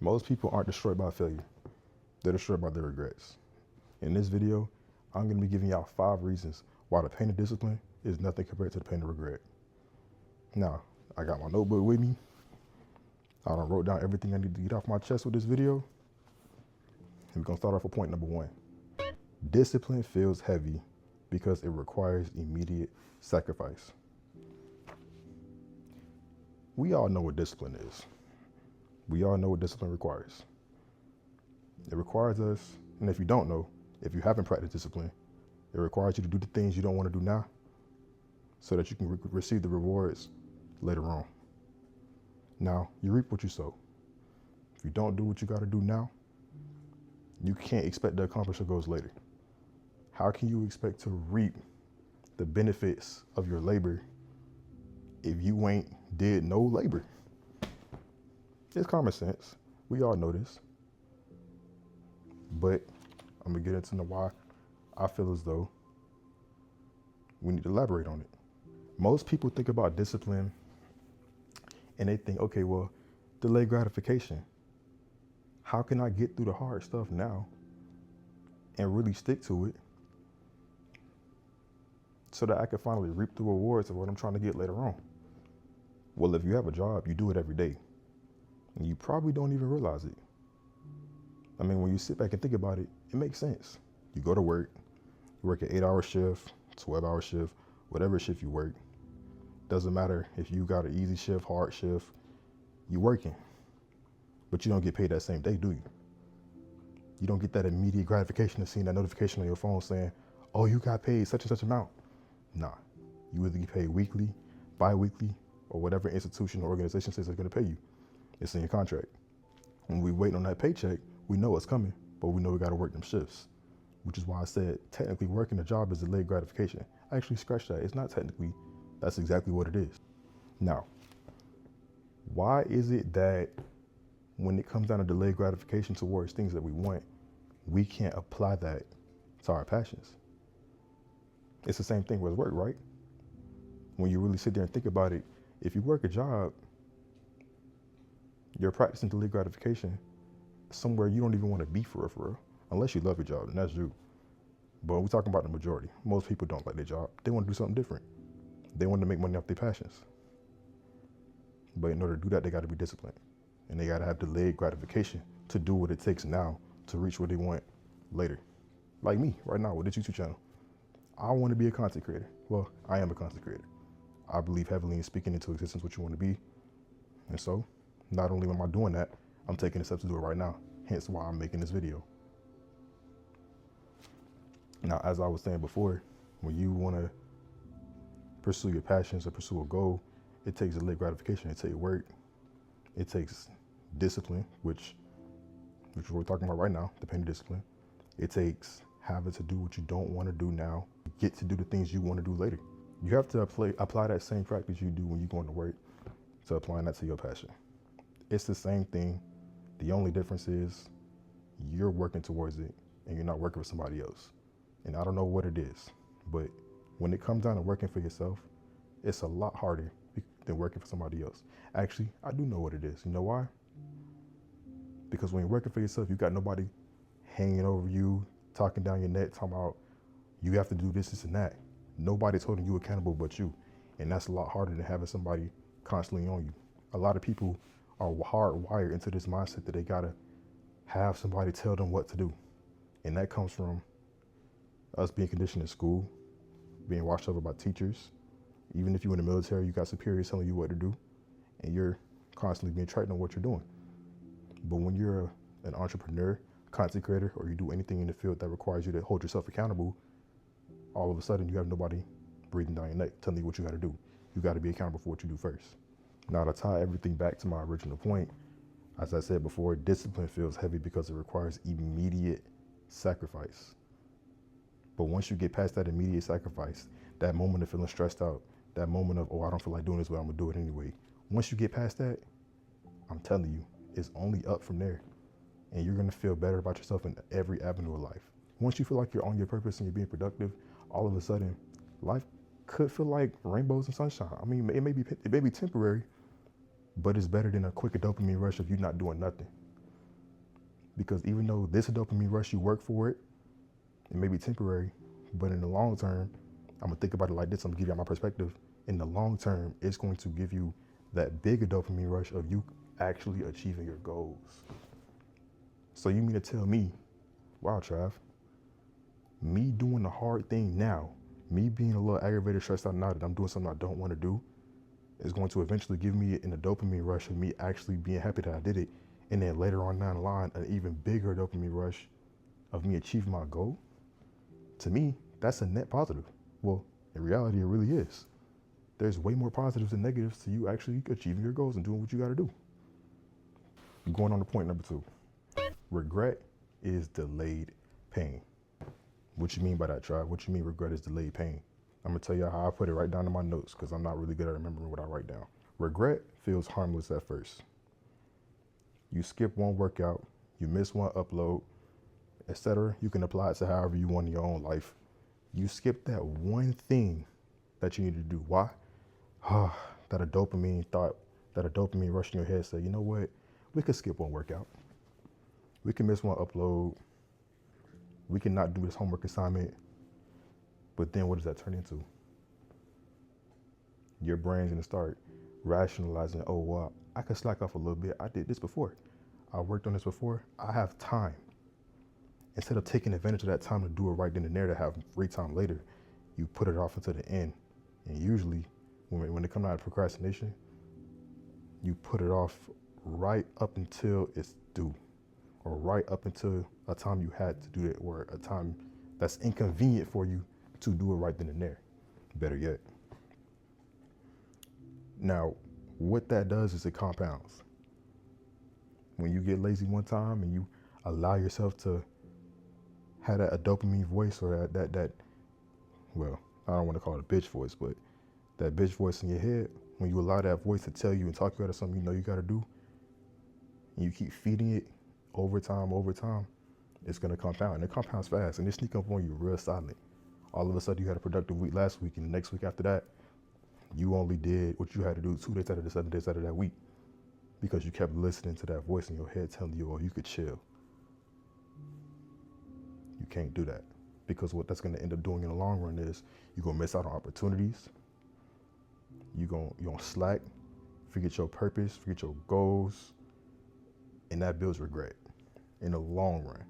Most people aren't destroyed by failure. They're destroyed by their regrets. In this video, I'm going to be giving y'all 5 reasons why the pain of discipline is nothing compared to the pain of regret. Now, I got my notebook with me. I done wrote down everything I need to get off my chest with this video. And we're going to start off with point number 1. Discipline feels heavy because it requires immediate sacrifice. We all know what discipline is. We all know what discipline requires. It requires us, and if you don't know, if you haven't practiced discipline, it requires you to do the things you don't want to do now so that you can receive the rewards later on. Now, you reap what you sow. If you don't do what you got to do now, you can't expect to accomplish your goals later. How can you expect to reap the benefits of your labor if you ain't did no labor? It's common sense. We all know this. But I'm going to get into why I feel as though we need to elaborate on it. Most people think about discipline and they think, okay, well, delayed gratification. How can I get through the hard stuff now and really stick to it so that I can finally reap the rewards of what I'm trying to get later on? Well, if you have a job, you do it every day. And you probably don't even realize it. I mean, when you sit back and think about it, it makes sense. You go to work, you work an 8-hour shift, 12-hour shift, whatever shift you work. Doesn't matter if you got an easy shift, hard shift, you working. But you don't get paid that same day, do you? You don't get that immediate gratification of seeing that notification on your phone saying, oh, you got paid such and such amount. Nah, you either get paid weekly, bi-weekly, or whatever institution or organization says they're gonna pay you. It's in your contract. When we wait on that paycheck, we know it's coming, but we know we gotta work them shifts, which is why I said technically working a job is delayed gratification. I actually scratched that. It's not technically, that's exactly what it is. Now, why is it that when it comes down to delayed gratification towards things that we want, we can't apply that to our passions? It's the same thing with work, right? When you really sit there and think about it, if you work a job, you're practicing delayed gratification somewhere you don't even want to be for real. Unless you love your job, and that's you. But we're talking about the majority. Most people don't like their job. They want to do something different. They want to make money off their passions. But in order to do that, they got to be disciplined. And they got to have delayed gratification to do what it takes now to reach what they want later. Like me right now with this YouTube channel. I want to be a content creator. Well, I am a content creator. I believe heavily in speaking into existence what you want to be. And so, not only am I doing that, I'm taking the steps to do it right now. Hence why I'm making this video. Now, as I was saying before, when you want to pursue your passions or pursue a goal, it takes delayed gratification. It takes work. It takes discipline, which we're talking about right now, the pain of discipline. It takes having to do what you don't want to do now, get to do the things you want to do later. You have to apply that same practice you do when you're going to work to applying that to your passion. It's the same thing. The only difference is you're working towards it and you're not working with somebody else. And I don't know what it is, but when it comes down to working for yourself, it's a lot harder than working for somebody else. Actually, I do know what it is. You know why? Because when you're working for yourself, you got nobody hanging over you, talking down your neck, talking about you have to do this, this, and that. Nobody's holding you accountable but you. And that's a lot harder than having somebody constantly on you. A lot of people are hardwired into this mindset that they gotta have somebody tell them what to do. And that comes from us being conditioned in school, being watched over by teachers. Even if you're in the military, you got superiors telling you what to do, and you're constantly being trained on what you're doing. But when you're an entrepreneur, content creator, or you do anything in the field that requires you to hold yourself accountable, all of a sudden you have nobody breathing down your neck telling you what you gotta do. You gotta be accountable for what you do first. Now, to tie everything back to my original point, as I said before, discipline feels heavy because it requires immediate sacrifice. But once you get past that immediate sacrifice, that moment of feeling stressed out, that moment of, oh, I don't feel like doing this, but I'm gonna do it anyway. Once you get past that, I'm telling you, it's only up from there. And you're gonna feel better about yourself in every avenue of life. Once you feel like you're on your purpose and you're being productive, all of a sudden, life could feel like rainbows and sunshine. I mean, it may be temporary, but it's better than a quick dopamine rush of you not doing nothing. Because even though this dopamine rush, you work for it, it may be temporary, but in the long term, I'm gonna think about it like this. I'm gonna give you my perspective. In the long term, it's going to give you that bigger dopamine rush of you actually achieving your goals. So you mean to tell me, wow, Trav, me doing the hard thing now, me being a little aggravated, stressed out now that I'm doing something I don't want to do, is going to eventually give me in a dopamine rush of me actually being happy that I did it, and then later on down the line, an even bigger dopamine rush of me achieving my goal? To me, that's a net positive. Well, in reality, it really is. There's way more positives than negatives to you actually achieving your goals and doing what you got to do. Going on to point number 2. Regret is delayed pain. What you mean by that, Trav? What you mean regret is delayed pain? I'm going to tell you how I put it right down in my notes because I'm not really good at remembering what I write down. Regret feels harmless at first. You skip one workout, you miss one upload, etc. You can apply it to however you want in your own life. You skip that one thing that you need to do. Why? That a dopamine rush in your head said, you know what? We could skip one workout. We can miss one upload. We can not do this homework assignment. But then what does that turn into? Your brain's gonna start rationalizing, oh, well, I could slack off a little bit. I did this before. I worked on this before. I have time. Instead of taking advantage of that time to do it right then and there to have free time later, you put it off until the end. And usually, when it comes out of procrastination, you put it off right up until it's due, or right up until a time you had to do it, or a time that's inconvenient for you to do it right then and there. Better yet. Now, what that does is it compounds. When you get lazy one time and you allow yourself to have a dopamine voice, or that well, I don't want to call it a bitch voice, but that bitch voice in your head, when you allow that voice to tell you and talk you out of something you know you got to do, and you keep feeding it over time, it's going to compound. And it compounds fast, and it sneak up on you real silent. All of a sudden, you had a productive week last week, and the next week after that, you only did what you had to do 2 days out of the 7 days out of that week because you kept listening to that voice in your head telling you, oh, you could chill. You can't do that, because what that's going to end up doing in the long run is you're going to miss out on opportunities. You're going to slack, forget your purpose, forget your goals, and that builds regret in the long run,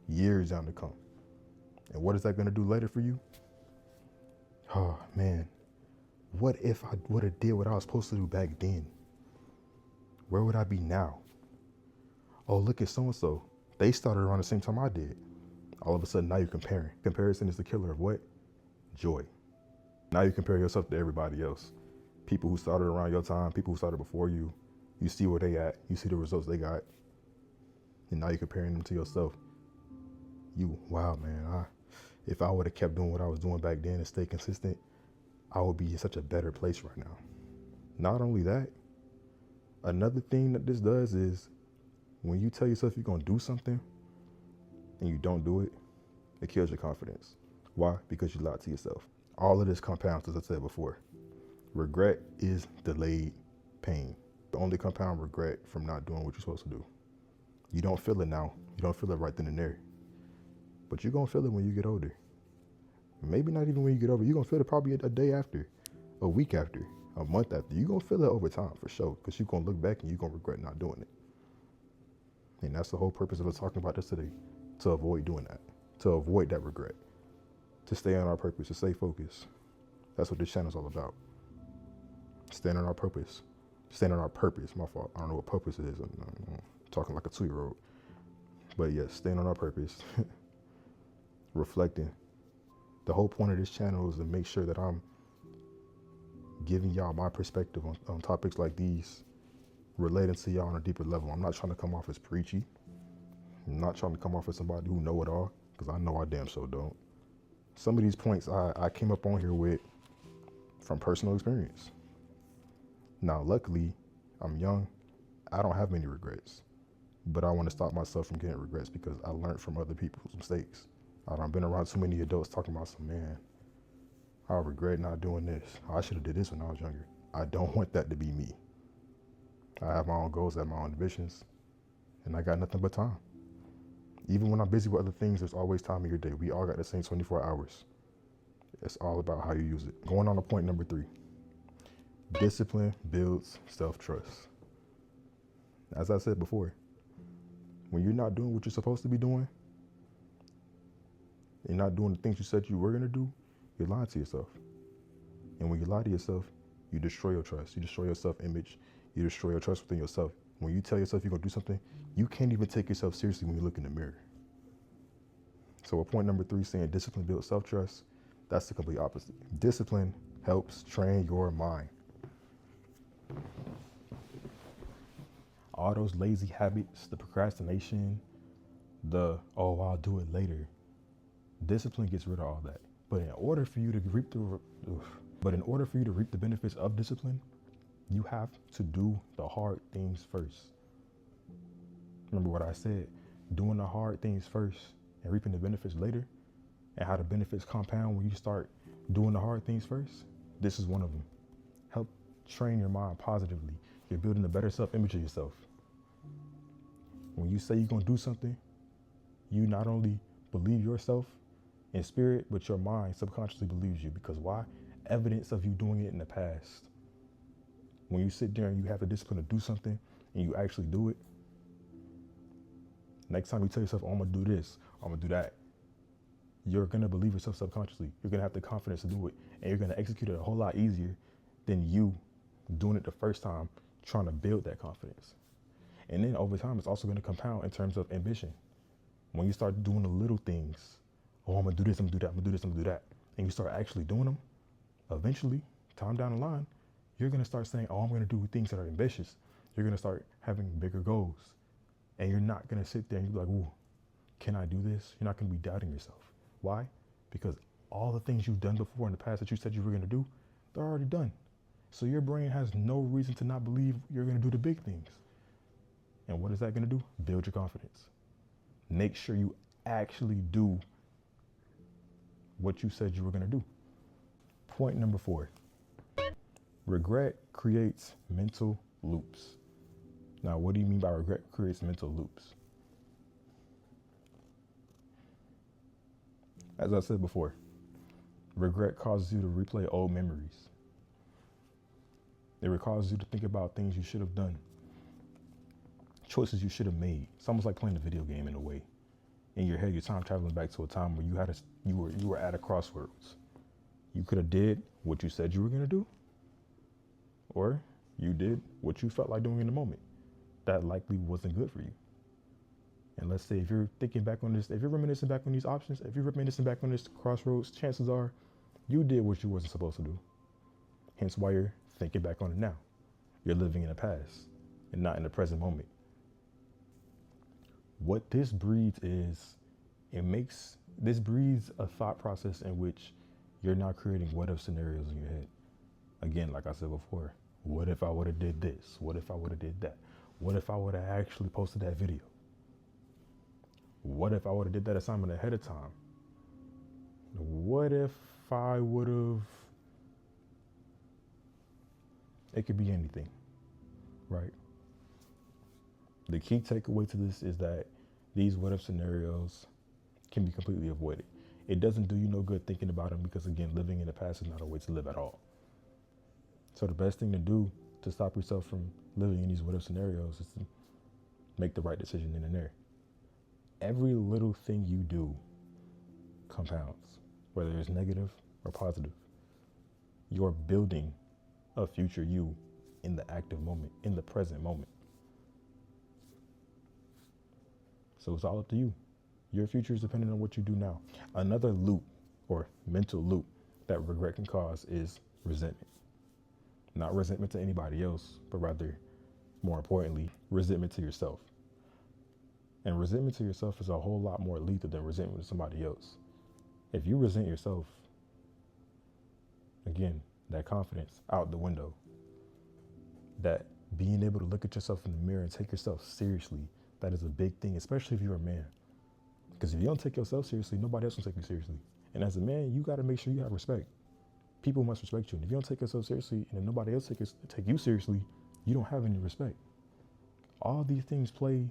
years down to come. And what is that going to do later for you? Oh, man. What if I would have did what I was supposed to do back then? Where would I be now? Oh, look at so-and-so. They started around the same time I did. All of a sudden, now you're comparing. Comparison is the killer of what? Joy. Now you compare yourself to everybody else. People who started around your time, people who started before you. You see where they at. You see the results they got. And now you're comparing them to yourself. Wow, man. If I would have kept doing what I was doing back then and stayed consistent, I would be in such a better place right now. Not only that, another thing that this does is when you tell yourself you're going to do something and you don't do it, it kills your confidence. Why? Because you lied to yourself. All of this compounds, as I said before. Regret is delayed pain. The only compound regret from not doing what you're supposed to do. You don't feel it now. You don't feel it right then and there. But you're going to feel it when you get older. Maybe not even when you get over. You're going to feel it probably a day after, a week after, a month after. You're going to feel it over time for sure, because you're going to look back and you're going to regret not doing it. And that's the whole purpose of us talking about this today, to avoid doing that, to avoid that regret, to stay on our purpose, to stay focused. That's what this channel is all about. Staying on our purpose. Staying on our purpose. My fault. I don't know what purpose is. I'm talking like a 2-year-old. But yes, staying on our purpose. Reflecting. The whole point of this channel is to make sure that I'm giving y'all my perspective on topics like these, relating to y'all on a deeper level. I'm not trying to come off as preachy. I'm not trying to come off as somebody who know it all, because I know I damn so don't. Some of these points I came up on here with from personal experience. Now, luckily, I'm young. I don't have many regrets, but I want to stop myself from getting regrets because I learned from other people's mistakes. I've been around too many adults talking about some, man, I regret not doing this. I should have did this when I was younger. I don't want that to be me. I have my own goals, I have my own ambitions, and I got nothing but time. Even when I'm busy with other things, there's always time in your day. We all got the same 24 hours. It's all about how you use it. Going on to point number 3. Discipline builds self-trust. As I said before, when you're not doing what you're supposed to be doing, you're not doing the things you said you were going to do, you're lying to yourself. And when you lie to yourself, you destroy your trust. You destroy your self-image. You destroy your trust within yourself. When you tell yourself you're going to do something, you can't even take yourself seriously when you look in the mirror. So with point number 3 saying discipline builds self-trust, that's the complete opposite. Discipline helps train your mind. All those lazy habits, the procrastination, the, oh, I'll do it later. Discipline gets rid of all that. But in order for you to reap the benefits of discipline, you have to do the hard things first. Remember what I said, doing the hard things first and reaping the benefits later, and how the benefits compound when you start doing the hard things first. This is one of them. Help train your mind positively. You're building a better self-image of yourself. When you say you're going to do something, you not only believe yourself in spirit, but your mind subconsciously believes you. Because why? Evidence of you doing it in the past. When you sit there and you have the discipline to do something and you actually do it, next time you tell yourself, oh, I'm going to do this, I'm going to do that, you're going to believe yourself subconsciously. You're going to have the confidence to do it, and you're going to execute it a whole lot easier than you doing it the first time, trying to build that confidence. And then over time, it's also going to compound in terms of ambition. When you start doing the little things, oh, I'm going to do this, I'm going to do that, I'm going to do this, I'm going to do that, and you start actually doing them, eventually, time down the line, you're going to start saying, oh, I'm going to do things that are ambitious. You're going to start having bigger goals. And you're not going to sit there and be like, ooh, can I do this? You're not going to be doubting yourself. Why? Because all the things you've done before in the past that you said you were going to do, they're already done. So your brain has no reason to not believe you're going to do the big things. And what is that going to do? Build your confidence. Make sure you actually do what you said you were going to do. Point number 4. Regret creates mental loops. Now, what do you mean by regret creates mental loops? As I said before, regret causes you to replay old memories. It causes you to think about things you should have done, choices you should have made. It's almost like playing a video game in a way. In your head, you're time traveling back to a time where you were at a crossroads. You could have did what you said you were going to do, or you did what you felt like doing in the moment. That likely wasn't good for you. And let's say if you're thinking back on this, if you're reminiscing back on these options, if you're reminiscing back on this crossroads, chances are you did what you wasn't supposed to do. Hence why you're thinking back on it now. You're living in the past and not in the present moment. What this breeds is, this breeds a thought process in which you're not creating what if scenarios in your head. Again, like I said before, what if I would have did this? What if I would have did that? What if I would have actually posted that video? What if I would have did that assignment ahead of time? What if I would have... It could be anything, right? The key takeaway to this is that these what if scenarios can be completely avoided. It doesn't do you no good thinking about them because, again, living in the past is not a way to live at all. So the best thing to do to stop yourself from living in these what if scenarios is to make the right decision then and there. Every little thing you do compounds, whether it's negative or positive. You're building a future you in the active moment, in the present moment. So it's all up to you. Your future is dependent on what you do now. Another loop or mental loop that regret can cause is resentment. Not resentment to anybody else, but rather, more importantly, resentment to yourself. And resentment to yourself is a whole lot more lethal than resentment to somebody else. If you resent yourself, again, that confidence out the window, that being able to look at yourself in the mirror and take yourself seriously, that is a big thing, especially if you're a man. Because if you don't take yourself seriously, nobody else will take you seriously. And as a man, you got to make sure you have respect. People must respect you. And if you don't take yourself seriously and then nobody else take you seriously, you don't have any respect. All these things play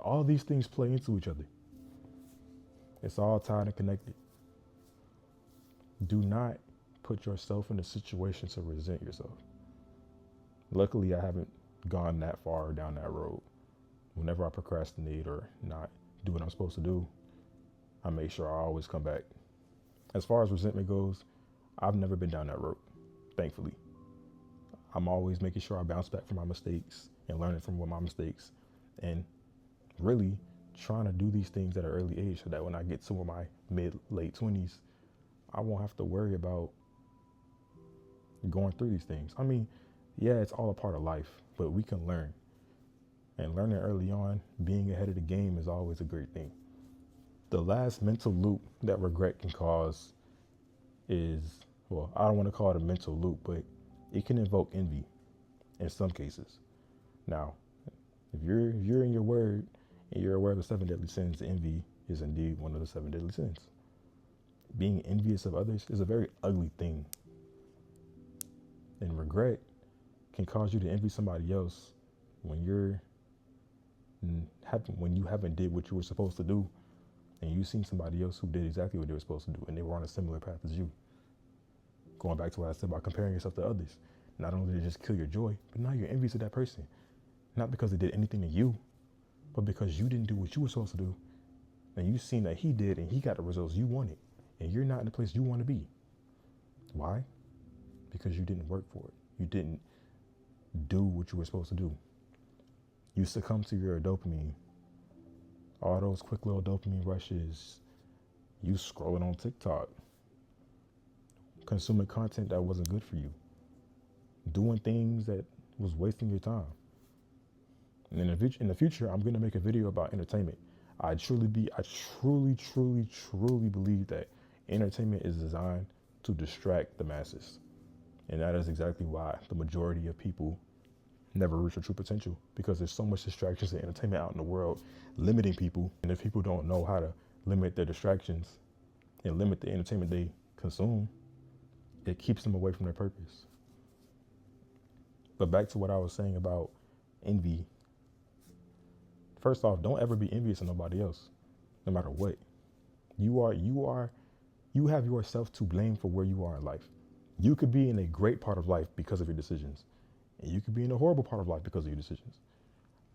All these things play into each other. It's all tied and connected. Do not put yourself in a situation to resent yourself. Luckily, I haven't gone that far down that road. Whenever I procrastinate or not do what I'm supposed to do, I make sure I always come back. As far as resentment goes, I've never been down that road, thankfully. I'm always making sure I bounce back from my mistakes and learning from my mistakes, and really trying to do these things at an early age so that when I get to my late 20s, I won't have to worry about going through these things. I mean, yeah, it's all a part of life, but we can learn. And learning early on, being ahead of the game is always a great thing. The last mental loop that regret can cause is, well, I don't want to call it a mental loop, but it can invoke envy in some cases. Now, if you're in your word and you're aware of the 7 deadly sins, envy is indeed one of the 7 deadly sins. Being envious of others is a very ugly thing. And regret can cause you to envy somebody else when you haven't did what you were supposed to do, and you've seen somebody else who did exactly what they were supposed to do, and they were on a similar path as you. Going back to what I said about comparing yourself to others, not only did it just kill your joy, but now you're envious of that person. Not because they did anything to you, but because you didn't do what you were supposed to do, and you've seen that he did, and he got the results you wanted, and you're not in the place you want to be. Why? Because you didn't work for it. You didn't do what you were supposed to do. You succumb to your dopamine. All those quick little dopamine rushes. You scrolling on TikTok. Consuming content that wasn't good for you. Doing things that was wasting your time. And in the future, I'm going to make a video about entertainment. I truly believe that entertainment is designed to distract the masses. And that is exactly why the majority of people never reach their true potential, because there's so much distractions and entertainment out in the world limiting people. And if people don't know how to limit their distractions and limit the entertainment they consume, it keeps them away from their purpose. But back to what I was saying about envy. First off, don't ever be envious of nobody else, no matter what. You have yourself to blame for where you are in life. You could be in a great part of life because of your decisions, and you could be in a horrible part of life because of your decisions.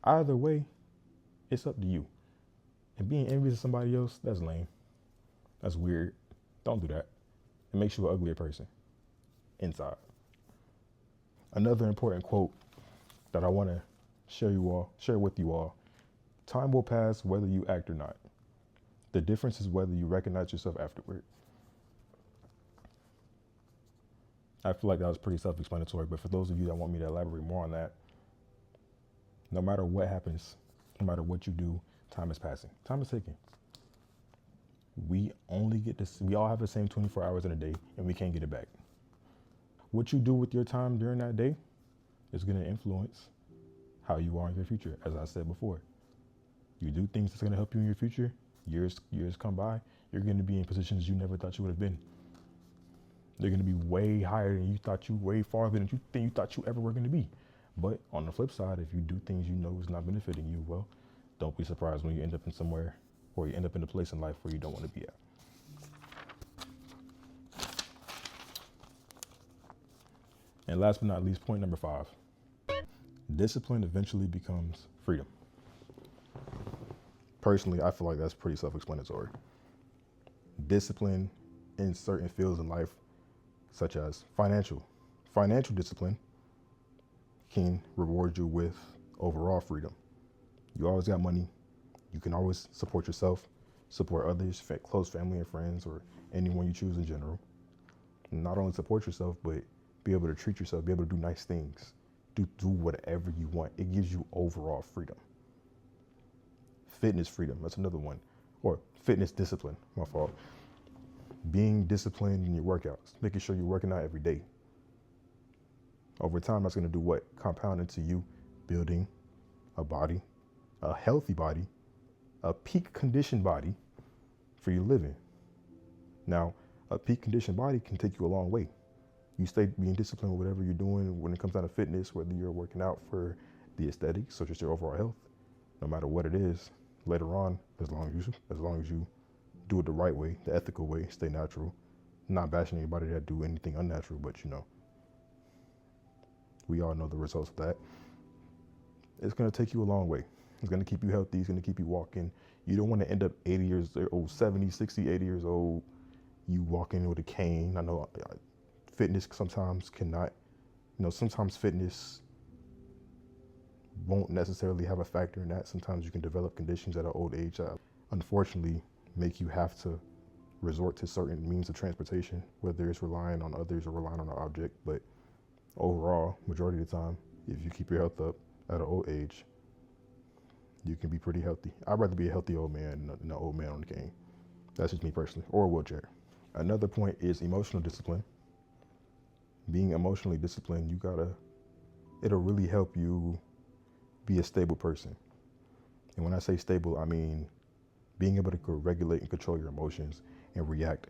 Either way, it's up to you. And being envious of somebody else, that's lame. That's weird. Don't do that. It makes you an uglier person inside. Another important quote that I want to share with you all. Time will pass whether you act or not. The difference is whether you recognize yourself afterward. I feel like that was pretty self-explanatory, but for those of you that want me to elaborate more on that, no matter what happens, no matter what you do, time is passing. Time is ticking. We all have the same 24 hours in a day, and we can't get it back. What you do with your time during that day is going to influence how you are in your future. As I said before, you do things that's going to help you in your future. Years come by, you're going to be in positions you never thought you would have been. They're going to be way higher than you thought way farther than you thought you ever were going to be. But on the flip side, if you do things you know is not benefiting you, well, don't be surprised when you end up in somewhere, or you end up in a place in life where you don't want to be at. And last but not least, point number 5. Discipline eventually becomes freedom. Personally, I feel like that's pretty self-explanatory. Discipline in certain fields in life, such as financial discipline, can reward you with overall freedom. You always got money. You can always support yourself, support others, close family and friends, or anyone you choose in general. And not only support yourself, but be able to treat yourself, be able to do nice things, do whatever you want. It gives you overall freedom. Fitness freedom, that's another one. Or fitness discipline, my fault. Being disciplined in your workouts, making sure you're working out every day. Over time, that's going to do what? Compound into you building a body, a healthy body, a peak conditioned body for you living. Now, a peak conditioned body can take you a long way. You stay being disciplined with whatever you're doing when it comes down to fitness, whether you're working out for the aesthetics or just your overall health, no matter what it is, later on, as long as you do it the right way, the ethical way, stay natural. Not bashing anybody that do anything unnatural, but we all know the results of that. It's gonna take you a long way. It's gonna keep you healthy. It's gonna keep you walking. You don't want to end up 80 years old, 70, 60, 80 years old, you walking with a cane. I know fitness sometimes cannot, sometimes fitness won't necessarily have a factor in that. Sometimes you can develop conditions at an old age that unfortunately make you have to resort to certain means of transportation, whether it's relying on others or relying on an object. But overall, majority of the time, if you keep your health up at an old age, you can be pretty healthy. I'd rather be a healthy old man than an old man on the cane. That's just me personally, or a wheelchair. Another point is emotional discipline. Being emotionally disciplined, it'll really help you be a stable person. And when I say stable, I mean being able to regulate and control your emotions and react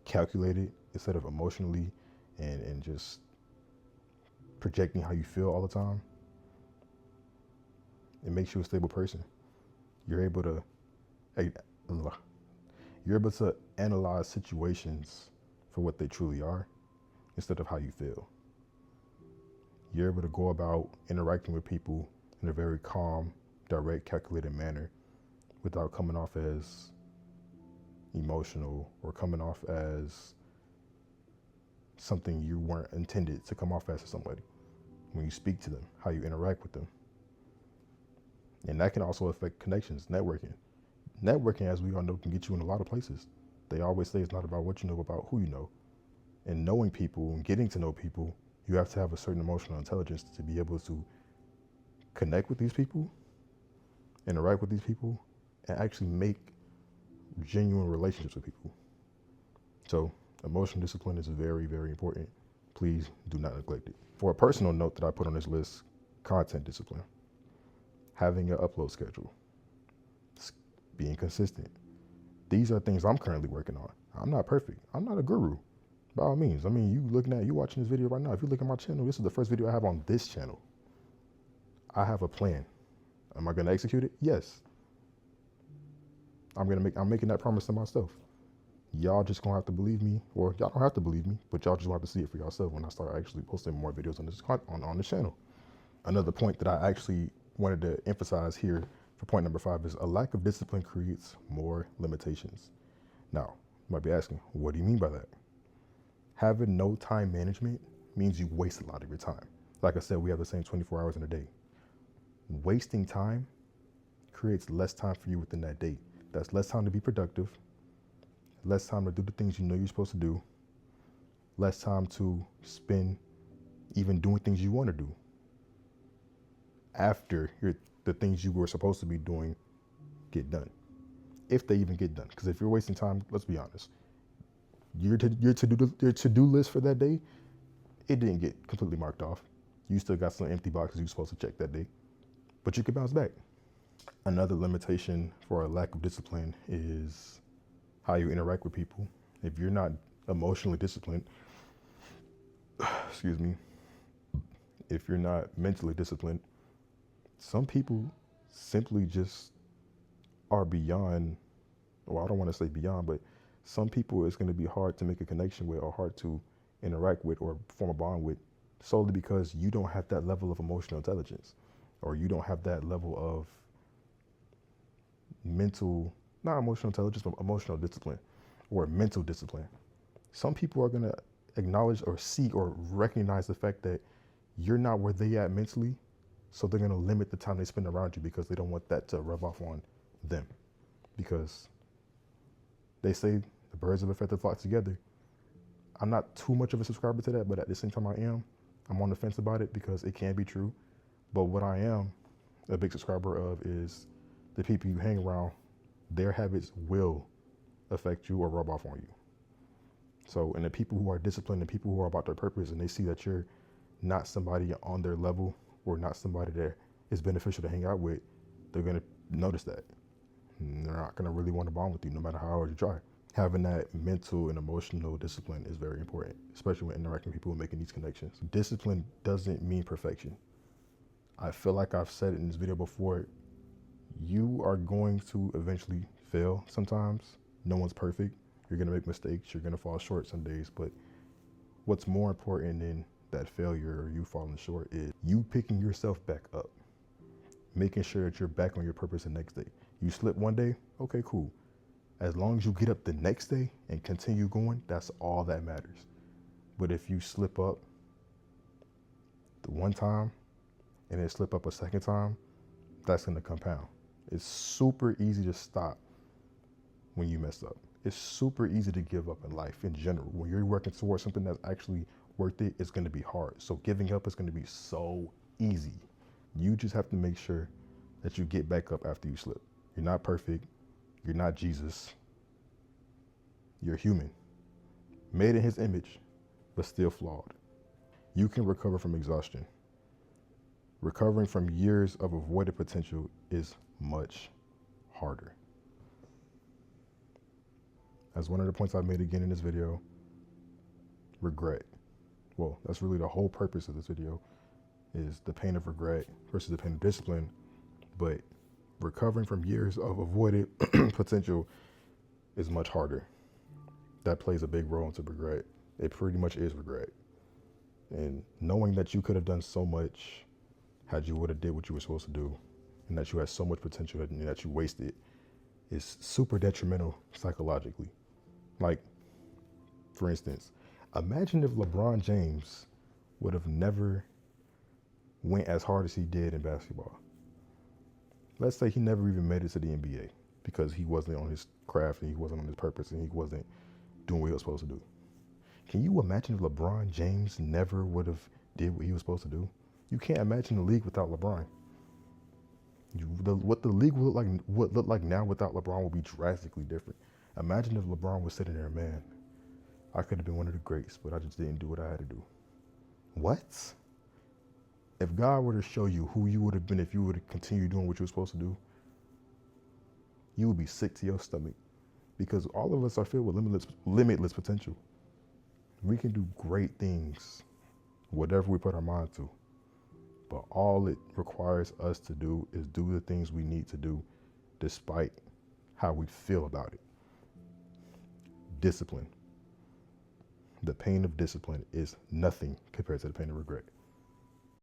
calculated instead of emotionally and just projecting how you feel all the time. It makes you a stable person. You're able to analyze situations for what they truly are instead of how you feel. You're able to go about interacting with people in a very calm, direct, calculated manner without coming off as emotional or coming off as something you weren't intended to come off as to somebody. When you speak to them, how you interact with them. And that can also affect connections, networking. Networking, as we all know, can get you in a lot of places. They always say it's not about what you know, but about who you know. And knowing people and getting to know people, you have to have a certain emotional intelligence to be able to connect with these people, interact with these people, and actually make genuine relationships with people. So emotional discipline is very, very important. Please do not neglect it. For a personal note that I put on this list, content discipline. Having an upload schedule, being consistent. These are things I'm currently working on. I'm not perfect. I'm not a guru, by all means. I mean, you watching this video right now. If you look at my channel, this is the first video I have on this channel. I have a plan. Am I gonna execute it? Yes. I'm making that promise to myself. Y'all just gonna have to believe me, or y'all don't have to believe me, but y'all just gonna have to see it for yourself when I start actually posting more videos on this channel. Another point that I actually wanted to emphasize here for point number 5 is a lack of discipline creates more limitations. Now, you might be asking, what do you mean by that? Having no time management means you waste a lot of your time. Like I said, we have the same 24 hours in a day. Wasting time creates less time for you within that day. That's less time to be productive, less time to do the things you know you're supposed to do, less time to spend even doing things you want to do after the things you were supposed to be doing get done, if they even get done. Because if you're wasting time, let's be honest, your to-do list for that day, it didn't get completely marked off. You still got some empty boxes you're supposed to check that day, but you can bounce back. Another limitation for a lack of discipline is how you interact with people. If you're not emotionally disciplined, if you're not mentally disciplined, some people simply just are beyond, well, I don't want to say beyond, but some people it's going to be hard to make a connection with or hard to interact with or form a bond with solely because you don't have that level of emotional intelligence, or you don't have that level of not emotional intelligence, but emotional discipline or mental discipline. Some people are going to acknowledge or see or recognize the fact that you're not where they at mentally, so they're going to limit the time they spend around you because they don't want that to rub off on them. Because they say the birds of a feather flock together. I'm not too much of a subscriber to that, but at the same time I'm on the fence about it because it can be true. But what I am a big subscriber of is the people you hang around, their habits will affect you or rub off on you. So, and the people who are disciplined, the people who are about their purpose, and they see that you're not somebody on their level or not somebody that is beneficial to hang out with, they're going to notice that. And they're not going to really want to bond with you no matter how hard you try. Having that mental and emotional discipline is very important, especially when interacting with people and making these connections. Discipline doesn't mean perfection. I feel like I've said it in this video before, you You are going to eventually fail sometimes. No one's perfect. You're going to make mistakes. You're going to fall short some days. But what's more important than that failure or you falling short is you picking yourself back up, making sure that you're back on your purpose the next day. You slip one day, okay, cool. As long as you get up the next day and continue going, that's all that matters. But if you slip up the one time and then slip up a second time, that's going to compound. It's super easy to stop when you mess up. It's super easy to give up in life in general. When you're working towards something that's actually worth it, it's going to be hard. So giving up is going to be so easy. You just have to make sure that you get back up after you slip. You're not perfect. You're not Jesus. You're human, made in his image, but still flawed. You can recover from exhaustion. Recovering from years of avoided potential is much harder. As one of the points I made again in this video, regret. Well, that's really the whole purpose of this video, is the pain of regret versus the pain of discipline. But recovering from years of avoided potential is much harder. That plays a big role into regret. It pretty much is regret. And knowing that you could have done so much had you would have did what you were supposed to do, and that you had so much potential that you wasted, is super detrimental psychologically. Like, for instance, imagine if LeBron James would have never went as hard as he did in basketball. Let's say he never even made it to the NBA because he wasn't on his craft and he wasn't on his purpose and he wasn't doing what he was supposed to do. Can you imagine if LeBron James never would have did what he was supposed to do? You can't imagine the league without LeBron. What the league would look like now without LeBron would be drastically different. Imagine if LeBron was sitting there, man, I could have been one of the greats, but I just didn't do what I had to do. What? If God were to show you who you would have been if you would have continued doing what you were supposed to do, you would be sick to your stomach, because all of us are filled with limitless potential. We can do great things, whatever we put our mind to. But all it requires us to do is do the things we need to do despite how we feel about it. Discipline. The pain of discipline is nothing compared to the pain of regret.